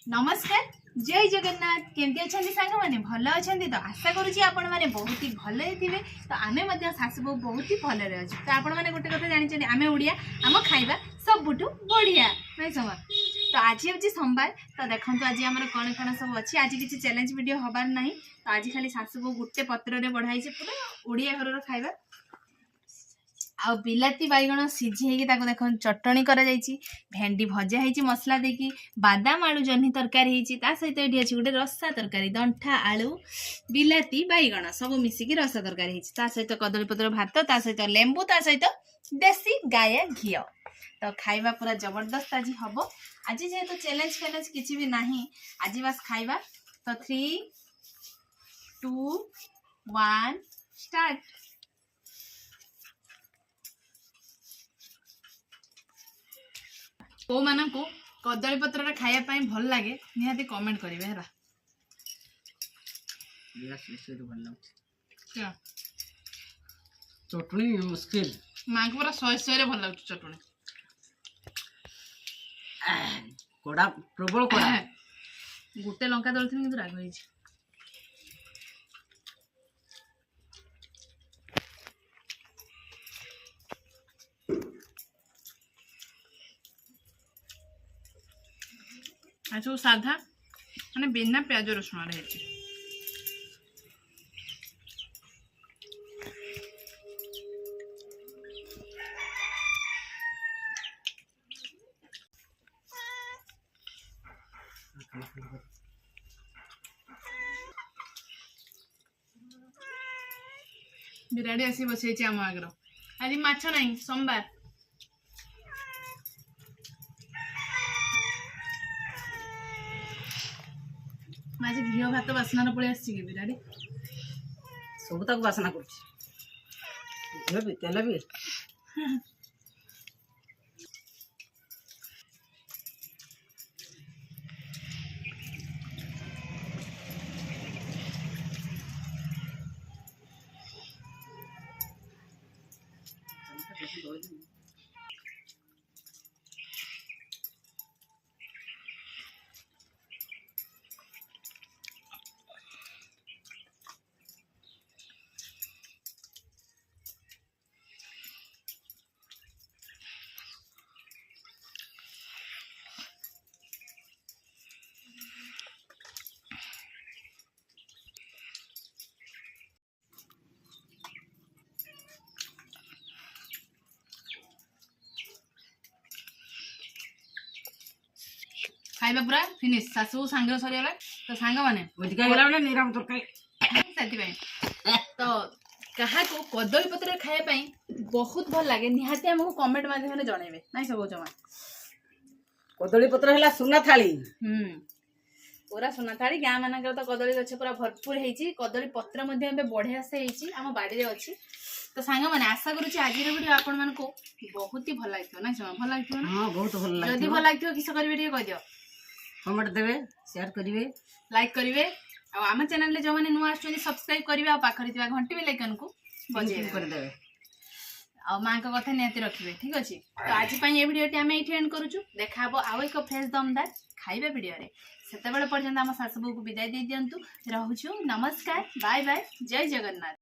नमस्कार जय जगन्नाथ केमती अच्छा सांग मैंने भल अच्छा तो आशा करुँची आपण मैंने बहुत ही भल थे तो आम शाशु बो बहुत ही भल अच्छे तो आपण मैंने गोटे कथा जानते आम ओडिया आम खाइबा सबुठू बढ़िया नहीं समझ तो आज हूँ सोमवार तो देखो आज आम कौन कौन सब अच्छी आज किसी चैलेंज वीडियो हबार ना तो आज खाली शाशु बो गोटे पत्र में बढ़ाई पूरा ओडिया घर खाइबा आ बिलाती बैगण सीझे देख चटणी कर भेंडी भजा होती मसला देकी बादाम आलू जह्नी तरकारी सहित ये अच्छी गोटे रसा तरकारी दंठा आलू बिलाती बैगण सब मिसिकी रसा तरकारी सहित कदली पत्र भात सहित लेंबू सहित देसी गाय घी तो खाइबा पूरा जबरदस्त आज हम आज जेहेतु चैलेंज फैलेंज किसी भी नहीं आज बस खाइबा तो 3, 2, 1 स्टार्ट। को मान को कदली पत्र खायापाई भल लगे निहाती कमेंट करेंगे है चटनी मुश्किल माँ को पूरा 100 भल लगे चटनी कोड़ा प्रबल कोड़ा गोटे लंका दल थी राग हो आज सब साधा माने बिना प्याज रसुण रही बिराड़ी आसी बसई आम आगर आज माछ नहीं सोमवार आज घी भात बासना पड़े आसी बिराड़ी सब तक बासना कर तेल भी खाइबा पूरा फिनिश शाशु सांग सरीगला तो सांग मैंने निराम तरकारी तो क्या को कदली पत्र खायापाई बहुत भल लगे निहाती आमको कमेंट माध्यम जनइबे ना सब जमा कदली पत्र है सुना थाली पूरा सुना थाली गाँ मान तो कदली गछ पूरा भरपूर होती कदली पत्र बढ़िया से आम बाड़ी अच्छी तो सांग मैंने आशा करुँच आज वीडियो आपण मान को बहुत ही भल लगे ना जमा भल लगे हाँ बहुत भल लगे जदि भल लगे किस करेंगे कह दियो कमेंट देवे शेयर करिवे लाइक करिवे आ आम चैनल रे जो माने नुआ आछन सब्सक्राइब करिवे आ पाखरे थिबा घंटी बेल आइकन को बजाय कर देवे आ मां का कथा नियति रखिवे ठीक अछि तो आज पई ए वीडियो टे हम एठी एंड करूछु देखाबो आउ एक फ्रेश दमदार खाइबा वीडियो रे सेते बेले पर्यंत हम सासबू को विदाई दे दियंतु रहूछु नमस्कार बाय बाय जय जगन्नाथ।